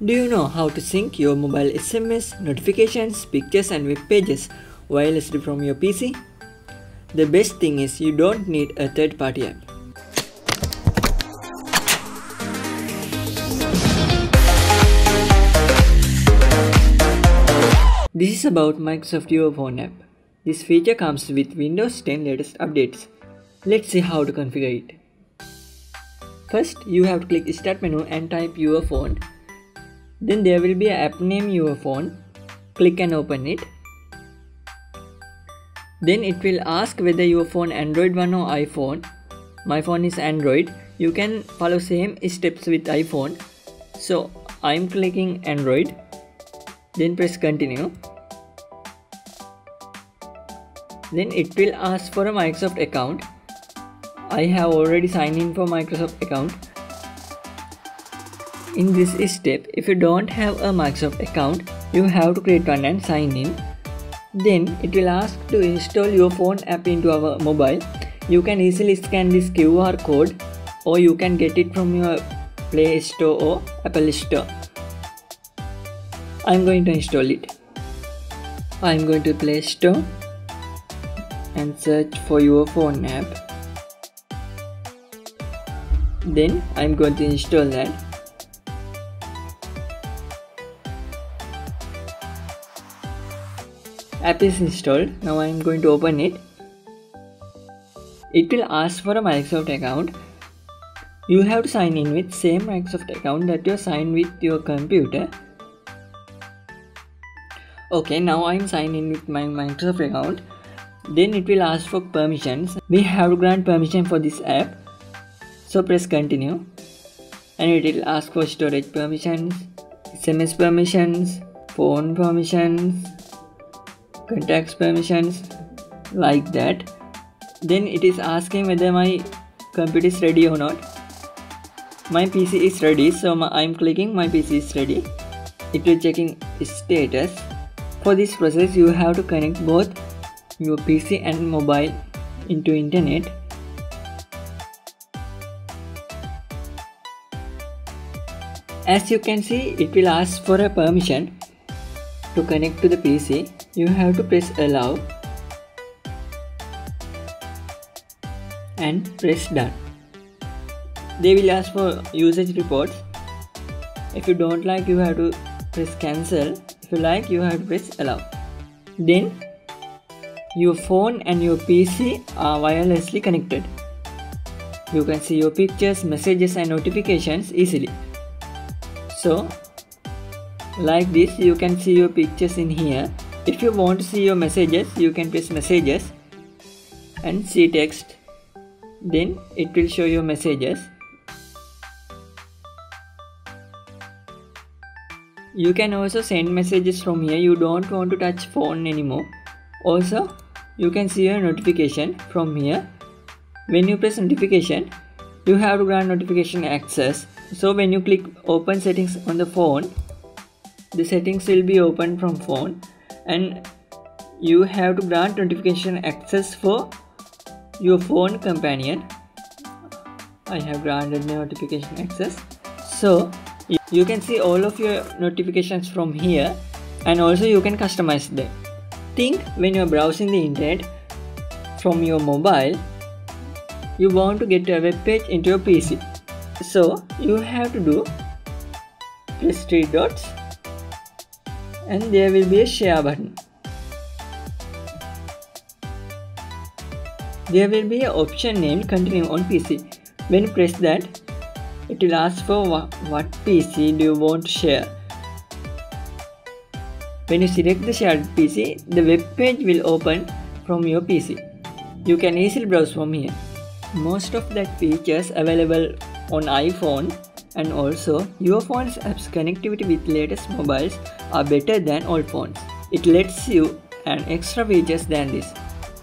Do you know how to sync your mobile SMS, notifications, pictures and web pages wirelessly from your PC? The best thing is you don't need a third-party app. This is about Microsoft Your Phone app. This feature comes with Windows 10 latest updates. Let's see how to configure it. First, you have to click Start menu and type Your Phone. Then there will be an app name Your Phone. Click and open it. Then it will ask whether your phone Android one or iPhone. My phone is Android. You can follow same steps with iPhone. So I'm clicking Android. Then press continue. Then it will ask for a Microsoft account. I have already signed in for Microsoft account. In this step, if you don't have a Microsoft account, you have to create one and sign in. Then it will ask to install your phone app into our mobile. You can easily scan this QR code or you can get it from your Play Store or Apple Store. I'm going to install it. I'm going to Play Store and search for Your Phone app. Then I'm going to install that. App is installed. Now I am going to open it. It will ask for a Microsoft account. You have to sign in with same Microsoft account that you signed with your computer. Okay, now I am signed in with my Microsoft account. Then it will ask for permissions. We have to grant permission for this app. So press continue. And it will ask for storage permissions, SMS permissions, phone permissions, contacts permissions, like that. Then it is asking whether my computer is ready or not. My PC is ready, so I'm clicking my PC is ready. It will checking status. For this process, you have to connect both your PC and mobile into internet. As you can see, it will ask for a permission to connect to the PC. You have to press allow and press done. They will ask for usage reports. If you don't like, you have to press cancel. If you like, you have to press allow. Then your phone and your PC are wirelessly connected. You can see your pictures, messages and notifications easily. So like this, you can see your pictures in here. If you want to see your messages, you can press messages and see text. Then it will show your messages. You can also send messages from here. You don't want to touch phone anymore. Also, you can see your notification from here. When you press notification, you have to grant notification access. So when you click open settings on the phone, the settings will be open from phone and you have to grant notification access for your phone companion. I have granted notification access. So you can see all of your notifications from here and also you can customize them. Think when you are browsing the internet from your mobile, you want to get a web page into your PC. So you have to do press 3 dots and there will be a share button. There will be an option named continue on PC. When you press that, it will ask for what PC do you want to share. When you select the shared PC, the web page will open from your PC. You can easily browse from here. Most of that features available on iPhone, and also your phone's apps connectivity with latest mobiles are better than old phones. It lets you add extra features than this.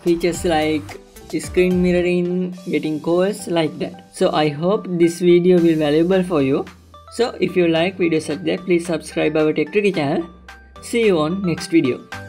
Features like screen mirroring, getting calls, like that. So I hope this video will be valuable for you. So if you like videos like that, please subscribe our Tech Tricky channel. See you on next video.